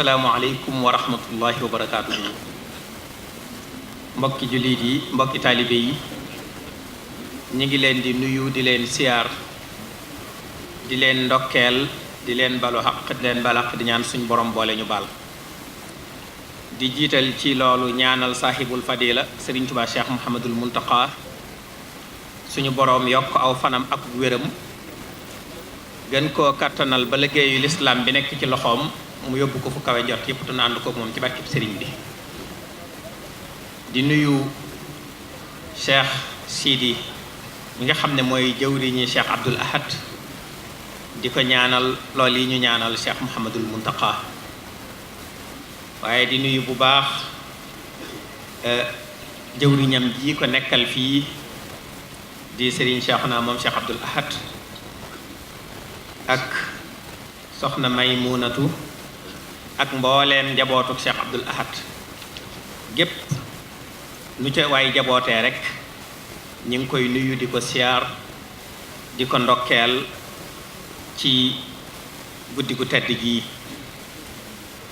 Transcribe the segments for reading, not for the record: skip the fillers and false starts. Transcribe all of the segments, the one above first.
asalaamualeykum wa rahmatullahi wa barakaatuhu. mbokki jullit yi, mbokki taalibe yi, ñi ngi leen di nuyu, di leen siyaar, di leen ndokkeel, di leen balu xaq, di leen balaq, di ñaan suñ borom boole ñu baal. di jiital ci loolu ñaanal saaxibul fadila Sëriñ Tuubaa Cheikh Mouhamadul Muntaqa suñu borom yokk aw fanam ak wéram, gën koo kattanal ba liggéeyu lislaam bi nekk ci loxoom mu yóbbu ko fu kawe jot yépp te ànd ko moom ci barkeb sëriñ bi. di nuyu Cheikh Sidi mi nga xam ne mooy jëwriñi Cheikh Abdoul Ahad, di ko ñaanal lool yi ñu ñaanal Cheikh Mouhamadul Muntaqa. waaye di nuyu bu baax jëwriñam ji ko nekkal fii di Serigne Cheikhouna moom Cheikh Abdoul Ahad ak soxna Maymunatu ak mbooleem njabootuk Cheikh Abdoul Ahad gépp nu ca waay jabootee rek ñi ngi koy nuyu, di ko siyaar, di ko ndokkeel ci guddi gu tedd gii.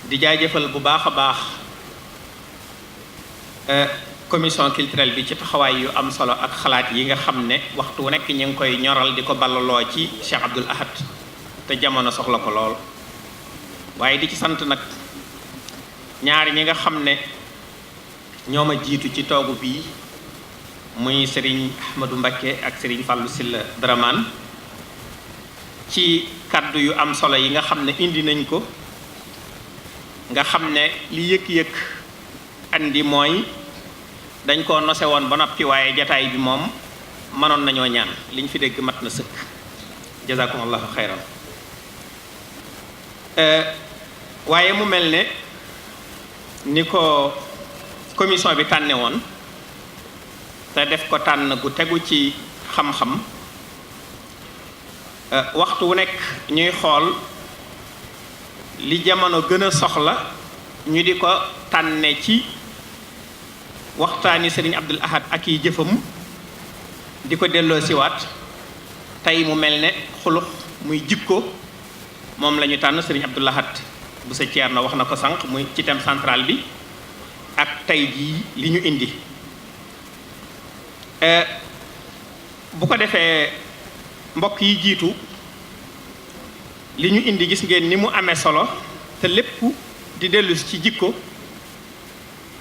di jaajëfal bu baax a baax commission culturelle bi ci taxawaay yu am solo ak xalaat yi nga xam ne waxtu wu nekk ñu ngi koy ñoral di ko ballaloo ci Cheikh Abdoul Ahad te jamono soxla ko lool. waaye di ci sant nag ñaari ñi nga xam ne ñoo ma jiitu ci toogu bii muy Serigne Ahmadou Mbacké ak Serigne Fallou Sylla Dramane ci kaddu yu am solo yi nga xam ne indi nañ ko, nga xam ne li yëkk-yëkk andi mooy dañ koo nose woon ba noppi, waaye jataay bi moom mënoon nañoo ñaan, liñ fi dégg mat na sëkk. jazakumullahu xayran. waaye mu mel ne ni ko commission bi tànne woon te def ko tànn gu tegu ci xam-xam, waxtu wu nekk ñuy xool li jamono gën a soxla ñu di ko tànne ci waxtaani Serigne Abdoul Ahad ak yi jëfam, di ko delloo siwaat. tey mu mel ne xulux muy jikko moom la ñu tànn. Serigne Abdoul Ahad bu sa ceer na wax na ko sànq, muy ci thème central bi ak tey jii li ñu indi. bu ko defee mbokk yi jiitu li ñu indi gis ngeen ni mu amee solo, te lépp di dellu ci jikko,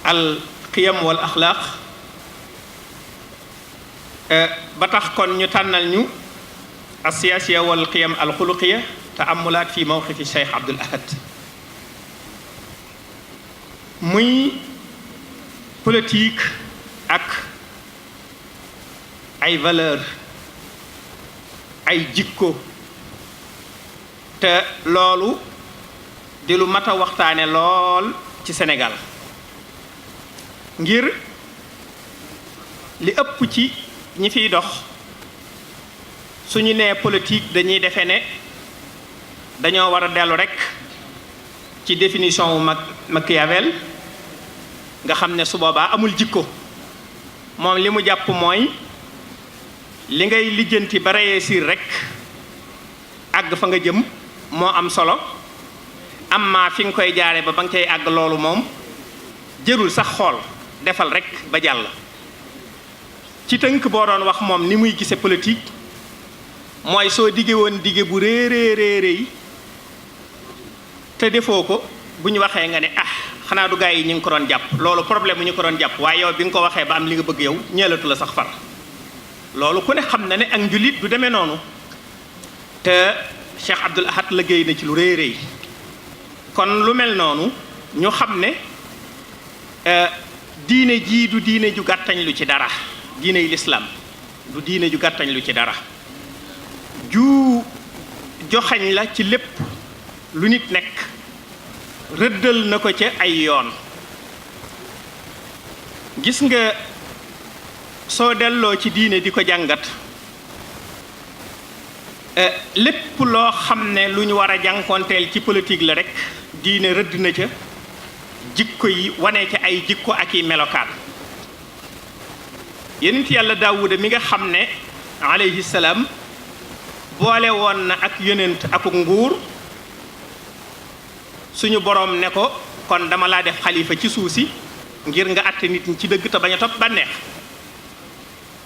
al qiyam wal axlaaq. ba tax kon ñu tànnal ñu asiyaasiya wal qiyam al xuluqiya taamulaat fi mawqifi Cheikh Abdoul Ahad, muy politique ak ay valeur, ay jikko, te loolu di lu mat a waxtaane lool ci Sénégal, ngir li ëpp ci ñi fiy dox suñu nee politique dañuy defe ne dañoo war a dellu rekk ci définition wu Machiavel, nga xam ne su boobaa amul jikko. moom li mu jàpp mooy li ngay lijjanti ba réussir rekk àgg fa nga jëm moo am solo, amma fi nga koy jaare ba nga cay àgg loolu moom jërul sax xool, defal rekk ba jàll. ci tënk boo doon wax moom ni muy gise politique mooy soo digge woon digge bu réeréeréeréy te defoo ko, bu ñu waxee nga ne xanaa du gaa yi ñu ngi ko doon jàpp, loolu problème bu ñu ko doon jàpp, waaye yow bi nga ko waxee ba am li nga bëgg yow ñeelatu la sax far. loolu ku ne xam na ne ak njulit du demee noonu, te Cheikh Abdoul Ahad liggéey na ci lu rëy rëy. kon lu mel noonu ñu xam ne diine jii du diine ju gàttañ lu ci dara, diine yi lislaam du diine ju gàttañ lu ci dara, ju joxañ la ci lépp lu nit nekk, rëddal na ko ca ay yoon. gis nga soo delloo ci diine di ko jàngat, lépp loo xam ne lu ñu war a jànkoonteel ci politique la rekk diine rëdd na ca jikko yi, wane ca ay jikko ak i melokaan. yonent yàlla Daawuda mi nga xam ne alayhi salaam boole woon na ak yonent ak nguur, suñu boroom ne ko kon dama laa def xalifa ci suuf si ngir nga àtte nit ñi ci dëgg te bañ a topp bànneex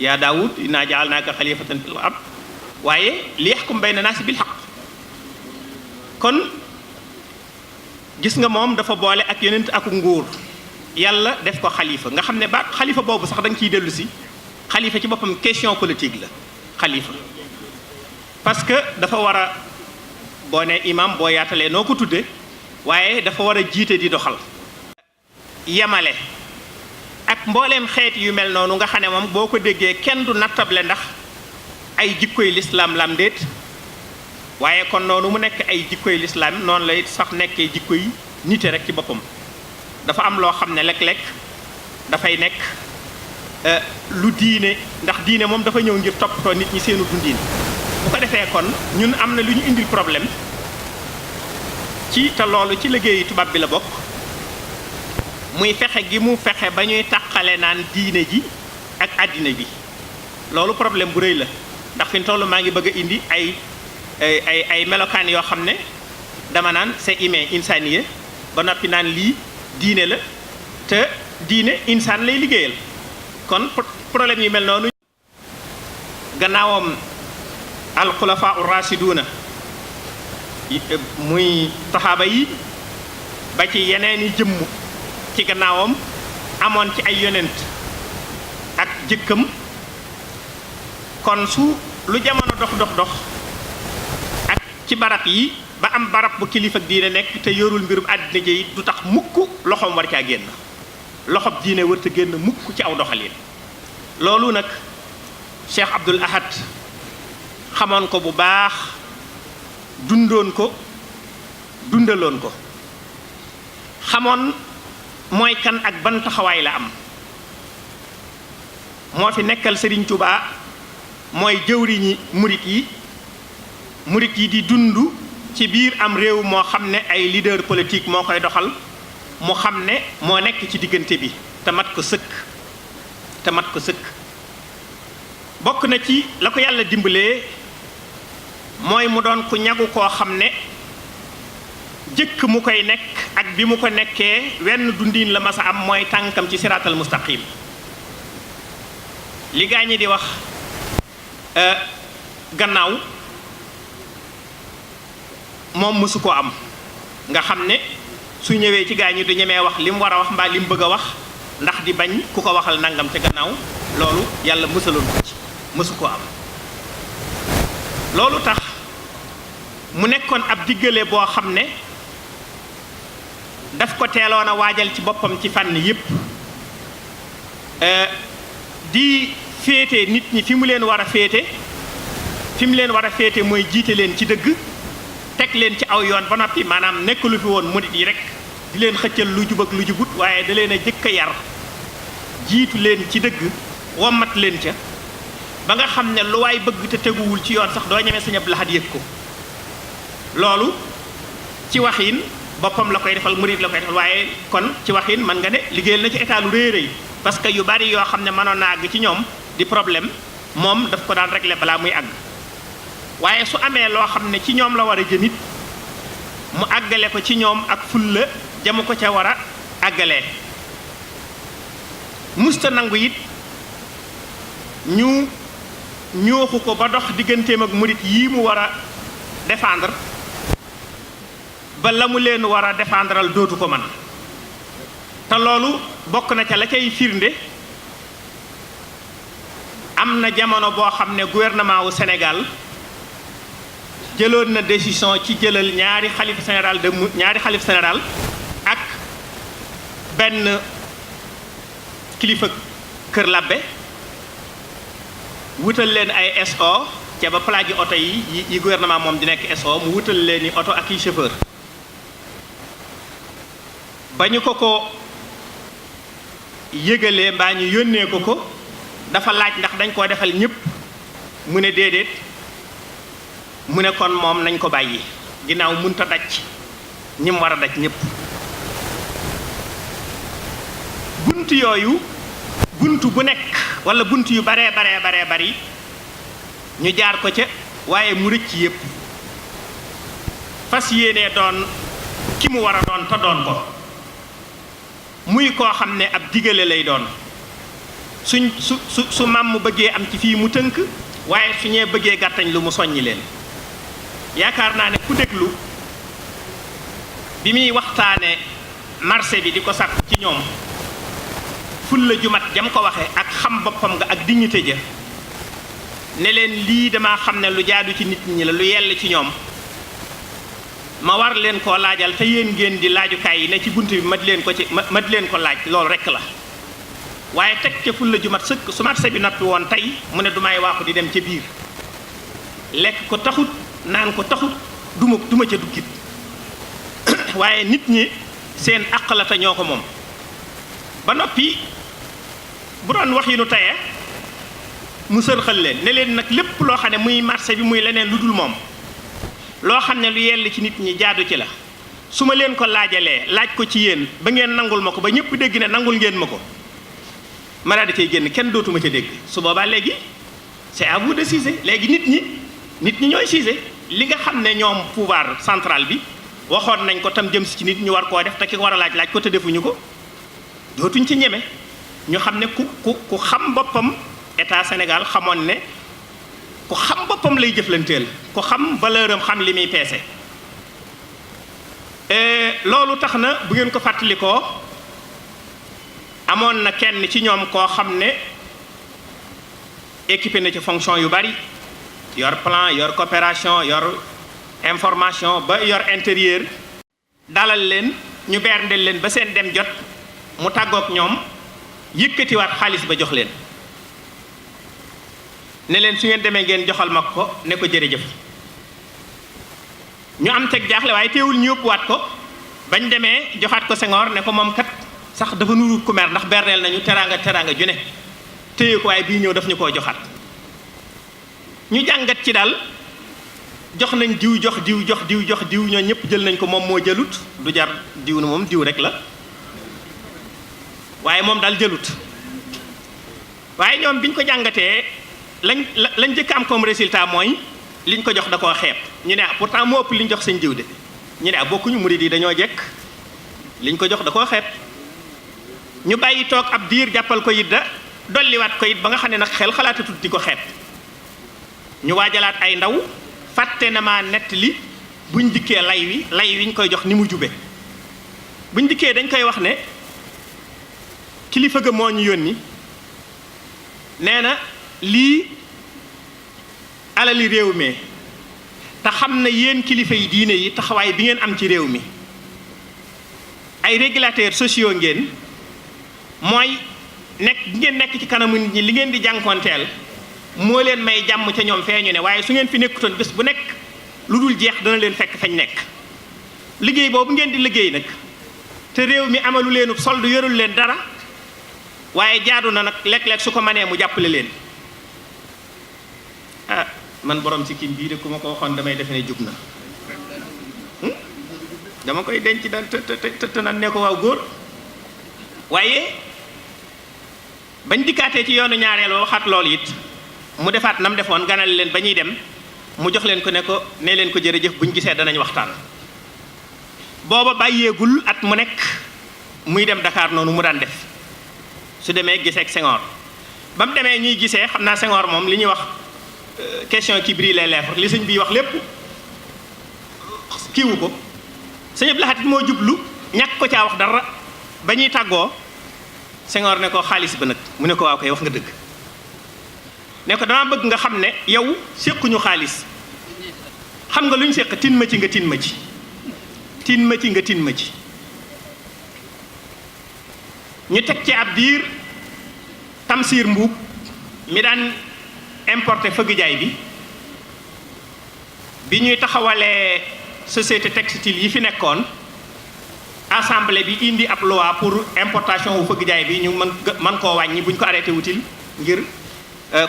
yaa Daawud innaa ja'alnaaka xalifatan fil ard waaye li yaxkum bayna naasi bil xaq kon gis nga moom dafa boole ak yonent ak nguur yàlla def ko xalifa nga xam ne ba xalifa boobu sax da nga ciy dellu si xalifa ci boppam question politique la xalifa parce que dafa war a boo ne imam boo yaatalee noo ko tudde waaye dafa war a jiite di doxal yemale ak mbooleem xeet yu mel noonu nga xam ne moom boo ko déggee kenn du nattable ndax ay jikkoy lislaam lam déet waaye kon noonu mu nekk ay jikkoy lislaam noonu lay sax nekkee jikkoy nite rek ci boppam dafa am loo xam ne léeg-léeg dafay nekk lu diine ndax diine moom dafa ñëw ngir toppatoo nit ñi seenu dundin bu ko defee kon ñun am na lu ñu indil problème ci te loolu ci liggéeyu tubaab bi la bokk muy fexe gi mu fexe ba ñuy tàqale naan diine ji ak àddina bi loolu problème bu rëy la ndax fi mu toll maa ngi bëgg a indi ay melokaan yoo xam ne dama naan c'est humain insaniye ba noppi naan lii diine la te diine insaan lay liggéeyal kon problème yu mel noonu gannaawam alxulafaa ur-raasiduuna muy taxaaba yi ba ci yeneeni jëmm ci gannaawam amoon ci ay yonent ak jëkkam kon su lu jamono dox ak ci barab yi ba am barab bu kilifa ak diine nekk te yorul mbirum àddina ji du tax mukk loxoom war caa génn loxob diine wërta génn mukk ci aw doxalin loolu nag Cheikh Abdoul Ahad xamoon ko bu baax dundoon ko dundaloon ko xamoon mooy kan ak ban taxawaay la am moo fi nekkal Serigne Touba mooy jëwriñi murit yi di dund ci biir am réew moo xam ne ay leader politique moo koy doxal mu xam ne moo nekk ci diggante bi te mat ko sëkk bokk na ci la ko yàlla dimbalee mooy mu doon ku ñagu koo xam ne jëkk mu koy nekk ak bi mu ko nekkee wenn dundin la masa am mooy tànkam ci siraatal mustaqim li gaa ñi di wax gannaaw moom mësu ko am nga xam ne su ñëwee ci gaa ñi du ñemee wax li mu war a wax mbaa li mu bëgg a wax ndax di bañ ku ko waxal nangam ca gannaaw loolu yàlla mësaloon ko ci mësu ko am loolu tax mu nekkoon ab diggale boo xam ne daf ko teeloon a waajal ci boppam ci fànn yépp di féete nit ñi fi mu leen war a féete mooy jiite leen ci dëgg teg leen ci aw yoon ba noppi maanaam nekk lu fi woon murit yi rek di leen xëccal lu jub ak lu jubut waaye da leen a jëkk a yar jiitu leen ci dëgg wommat leen ca ba nga xam ne lu waay bëgg te teguwul ci yoon sax doo ñemee Sëñ Abdul Ahad yëg ko loolu ci waxin boppam la koy defal murit la koy defal waaye kon ci waxin man nga ne liggéeyal na ci état lu rëy rëy parce que yu bari yoo xam ne mënoon na àgg ci ñoom di problème moom daf ko daan régler balaa muy àgg waaye su amee loo xam ne ci ñoom la war a jëmit mu àggale ko ci ñoom ak fulla jamu ko ca war a àggalee musta nangu it ñu ñooxu ko ba dox digganteem ak murit yii mu war a défendre ba la mu leen war a défendral dootu ko man te loolu bokk na ca la cay firnde am na jamono boo xam ne gouvernement wu Sénégal jëloon na décision ci jëlal ñaari xalif général ak benn kilifa kër labbe wutal leen ay SO ca ba plaque oto yi gouvernement moom di nekk SO mu wutal leen i oto ak i chauffeur ba ñu ko yëgalee mbaa ñu yónnee ko dafa laaj ndax dañ koo defal ñëpp mu ne déedéet mu ne kon moom nañ ko bàyyi ginnaaw munta daj ñi mu war a daj ñëpp bunt yooyu bunt bu nekk wala bunt yu baree bari ñu jaar ko ca waaye mu rëcc yëpp fas yéenee doon ki mu war a doon te doon ko muy koo xam ne ab digale lay doon su maam mu bëggee am ci fii mu tënk waaye su ñee bëggee gàttañ lu mu soññi leen yaakaar naa ne ku déglu bi muy waxtaane marché bi di ko sàkku ci ñoom fulla jumat jam ko waxe ak xam boppam nga ak dignité ja ne leen lii dama xam ne lu jaadu ci nit ñi la lu yell ci ñoom ma war leen koo laajal te yéen ngeen di laajukaay yi ne ci bunt bi ma di leen ko laaj loolu rekk la waaye teg ca fulla jumat sëkk su marché bi noppi woon tey mu ne du may waaxu di dem ca biir lekk ko taxut naan ko taxut duma ca duggit waaye nit ñi seen àq la te ñoo ko moom ba noppi bu doon wax yi nu teye mu sërxal leen ne leen nag lépp loo xam ne muy marché bi muy leneen lu dul moom loo xam ne lu yell ci nit ñi jaadu ci la su ma leen ko laajalee laaj ko ci yéen ba ngeen nangul ma ko ba ñëpp dégg ne nangul ngeen ma ko ma daal di cay génn kenn dootuma ca dégg su boobaa léegi c'est à vous de siser léegi nit ñi ñooy siser li nga xam ne ñoom pouvoir central bi waxoon nañ ko tam jëm si ci nit ñu war koo def te ki war a laaj ko te defuñu ko dootuñ ci ñeme ñu xam ne ku xam boppam état Sénégal xamoon ne ku xam boppam lay jëflanteel ku xam valeur am xam li muy peese loolu tax na bu ngeen ko fàttalikoo amoon na kenn ci ñoom koo xam ne équipé na ci fonction yu bari yor plan yor coopération yor information ba yor intérieur dalal leen ñu berndeel leen ba seen dem jot mu tàggoog ñoom yëkkatiwaat xaalis ba jox leen ne leen su ngeen demee ngeen joxal ma ko ne ko jërëjëf ñu am teg jaaxle waaye teewul ñu yóbbuwaat ko bañ demee joxaat ko Senghor ne ko moom kat sax dafa nuru ku mer ndax berneel nañu teraanga ju ne téye ko waaye bii ñëw daf ñu koo joxaat ñu jàngat ci daal jox nañ diw jox diw ñoo ñëpp jël nañ ko moom moo jëlut du jar diw na moom diw rek la waaye moom daal jëlut waaye ñoom biñ ko jàngatee lañ jëkk am comme résultat mooy liñ ko jox da koo xeeb ñu ne pourtant moo ëpp liñ jox seen diw de ñu ne bokkuñu murid yi dañoo jekk liñ ko jox da koo xeeb ñu bàyyi toog ab diir jàppal ko it da dolliwaat ko it ba nga xam ne nag xel xalaatatut di ko xeeb ñu waajalaat ay ndaw fàtte na ma nett li buñ dikkee lay wiñ koy jox ni mu jube buñ dikkee dañ koy wax ne kilifa ga moo ñu yónni nee na lii alali réew mi te xam na yéen kilifa yi diine yi taxawaay bi ngeen am ci réew mi ay régulateurs sociaux ngeen mooy ngeen nekk ci kanamu nit ñi li ngeen di jànkonteel moo leen may jàmm ca ñoom feeñu ne waaye su ngeen fi nekkutoon bés bu nekk lu dul jeex dana leen fekk fañ nekk liggéey boobu ngeen di liggéey nag te réew mi amalu leenu solde yorul leen dara waaye jaadu na nag léeg-léeg su ko mënee mu jàppale leen ah man borom si kin bii de ku ma ko waxoon damay defe ne jub na dama koy denc daal te nan ne ko waaw góor waaye bañ dikkaatee ci yoonu ñaareel waxaat loolu it mu defaat nam defoon ganal leen ba ñuy dem mu jox leen ko ne ko ne leen ko jërëjëf buñ gisee danañ waxtaan booba bàyyeegul at mu nekk muy dem Dakar noonu mu daan def su demee gisee ak Senghor ba mu demee ñuy gisee xam naa Senghor moom li ñuy wax question qui brûle les lèvres li sëñ bi wax lépp kiiwu ko sëñ Abdou Lahad moo jublu ñàkk ko caa wax dara ba ñuy tàggoo Senghor ne ko xaalis ba nag mu ne ko waaw koy wax nga dëgg ne ko dama bëgg nga xam ne yow séquñu xaalis xam nga lu ñu séq tin ma ci nga tin ma ci tin ma ci nga tin ma ci ñu teg ci ab diir Tamsir Mbuub mi daan importé fëgg jaay bi ñuy taxawalee société textile yi fi nekkoon assemblée bi indi ab loi pour importation wu fëgg jaay bi ñu mën koo wàññi bu ñu ko arrêté wutil ngir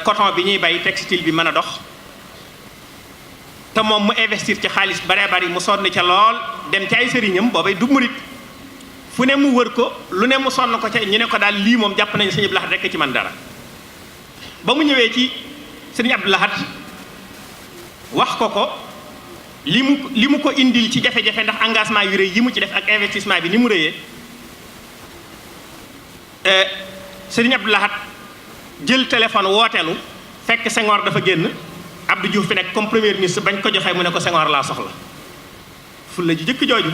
coton bi ñuy bay textile bi mën a dox te moom mu investir ci xaalis baree bari mu sonn ca lool dem ci ay sëriñam boobay du murit fu ne mu wër ko lu ne mu sonn ko ca ñu ne ko daal lii moom jàpp nañu sëñ Abdou Lahad rekk ci man dara ba mu ñëwee ci sëñ Abdou Lahad wax ko li mu ko indil ci jafe-jafe ndax engagement yu rëy yi mu ci def ak investissement bi ni mu rëyee Serigne Abdou Lahad jël téléphone wooteelu fekk Senghor dafa génn Abdou Diouf fi nekk comme premier ministre bañ ko joxee mu ne ko Senghor laa soxla fulla ji jëkk jooju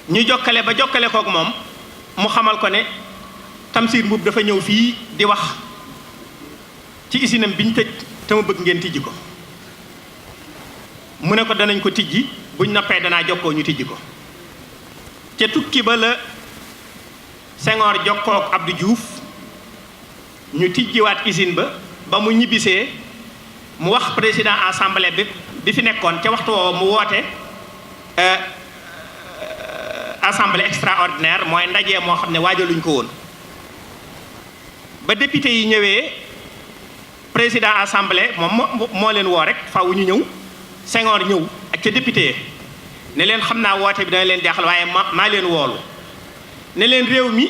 ñu jokkale ba jokkale kook moom mu xamal ko ne Tamsir Mbuub dafa ñëw fii di wax ci isinam biñ tëj te ma bëgg ngeen tijji ko mu ne ko danañ ko tijji buñ noppee danaa jokkoo ñu tijji ko ca tukki ba la Senghor jokkoo ak Abdou Diouf ñu tijjiwaat usine ba mu ñibbisee mu wax président assemblée bi fi nekkoon ca waxtu woowu mu woote assemblée extraordinaire mooy ndaje moo xam ne waajaluñ ko woon ba député yi ñëwee président assemblée moom moo leen woo rek faaw ñu ñëw Senghor ñëw ak ca député ne leen xam naa woote bi dana leen jaaxal waaye maa leen woolu ne leen réew mi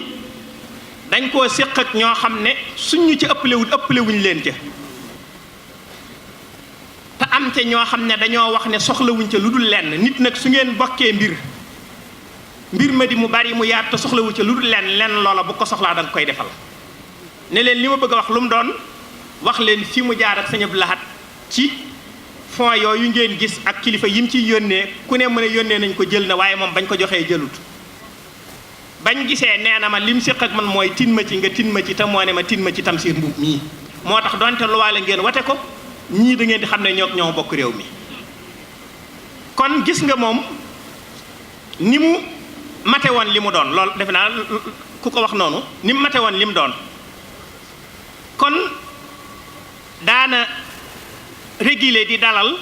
dañ koo séq ak ñoo xam ne suñ ñu ci ëppalewuñ leen ca te am ca ñoo xam ne dañoo wax ne soxlawuñ ca lu dul lenn nit nag su ngeen bokkee mbir ma di mu bari mu yaat te soxlawu ca lu dul lenn loola bu ko soxlaa da nga koy defal ne leen li ma bëgg a wax lu mu doon wax leen fi mu jaar ak Sëñ Abdou Lahad ci fonds yooyu ngeen gis ak kilifa yim ciy yónnee ku ne mën a yónnee nañ ko jël na waaye moom bañ ko joxee jëlut bañ gisee nee na ma lim séq ak man mooy tin ma ci nga tin ma ci te moo ne ma tin ma ci Tamsir Mbuub mii moo tax donte luwaale ngeen wate ko ñii da ngeen di xam ne ñoo bokk réew mi kon gis nga moom ni mu mate woon li mu doon loolu defe naa ku ko wax noonu ni mu mate woon li mu doon kon daana réguler di dalal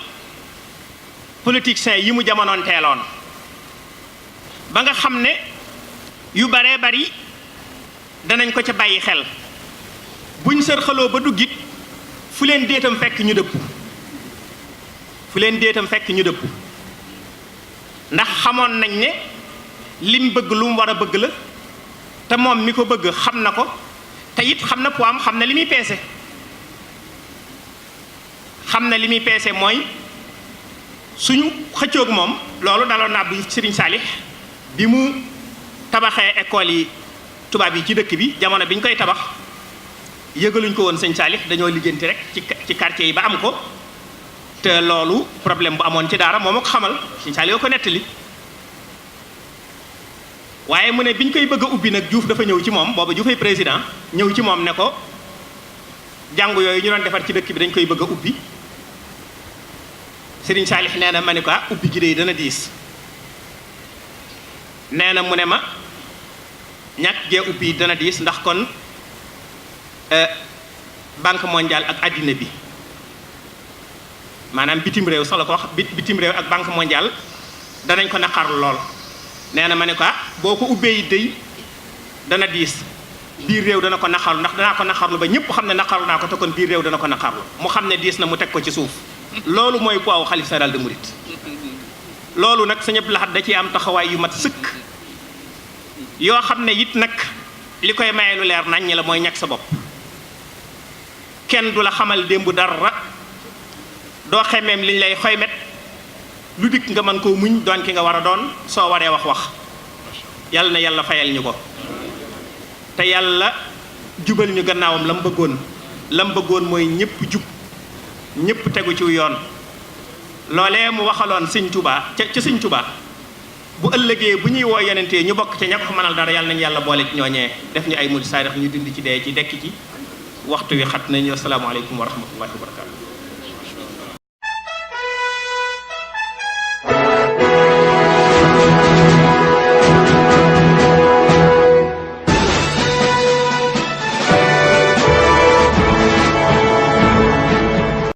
politiciens yi mu jamonoon teeloon ba nga xam ne yu baree bari danañ ko ca bàyyi xel buñ sërxaloo ba duggit fu leen déetam fekk ñu dëpp ndax xamoon nañ ne lim bëgg lu mu war a bëgg la te moom mi ko bëgg xam na ko te it xam na poids am xam na li muy peese mooy suñu xëccoog moom loolu daloon na Abdou Serigne Salih bi mu tabaxee école yi tubaab yi ci dëkk bi jamono bi ñu koy tabax yëgaluñ ko woon sëñ Salih dañoo lijjanti rek ci quartier yi ba am ko te loolu problème bu amoon ci daara moom ak xamal sëñ Salih yoo ko nettali waaye mu ne bi ñu koy bëgg a ubbi nag Diouf dafa ñëw ci moom booba Dioufay président ñëw ci moom ne ko jàngu yooyu ñu doon defar ci dëkk bi dañ koy bëgg a ubbi Serigne Salih nee na ma ne ko ubbi gi de dana diis nee na mu ne ma ñàkk gee ubbi dana diis ndax kon banque mondiale ak àddina bi maanaam bitim réew sax la ko wax bitim réew ak banque mondiale danañ ko naqarlu lool nee na ma ne ko boo ko ubbee it day dana diis biir réew dana ko naqarlu ndax danaa ko naqarlu ba ñëpp xam ne naqarlu naa ko te kon biir réew dana ko naqarlu mu xam ne diis na mu teg ko ci suuf loolu mooy poids xalif général des mourides loolu nag Sëñ Abdou Lahad da ciy am taxawaay yu mat sëkk yoo xam ne it nag li koy maye lu leer nañ ñi la mooy ñàkk sa bopp kenn du la xamal démb dara doo xemeem liñ lay xoymet lu dikk nga mën koo muñ doon ki nga war a doon soo waree wax yàlla na yàlla fayal ñu ko te yàlla jubal ñu gannaawam la mu bëggoon mooy ñëpp jub ñëpp tegu ci yoon loolee mu waxaloon Sëñ Tuubaa ca Sëñ Tuubaa bu ëllëgee bu ñuy woo yenentee ñu bokk ca ña ko mënal dara yàlla nañu yàlla boole ci ñooñee def ñu ay murid saadix ñu dindi ci dee ci dekk ci waxtu wi xat nañu asalaamaaleykum wa rahmatullahi wa barakatu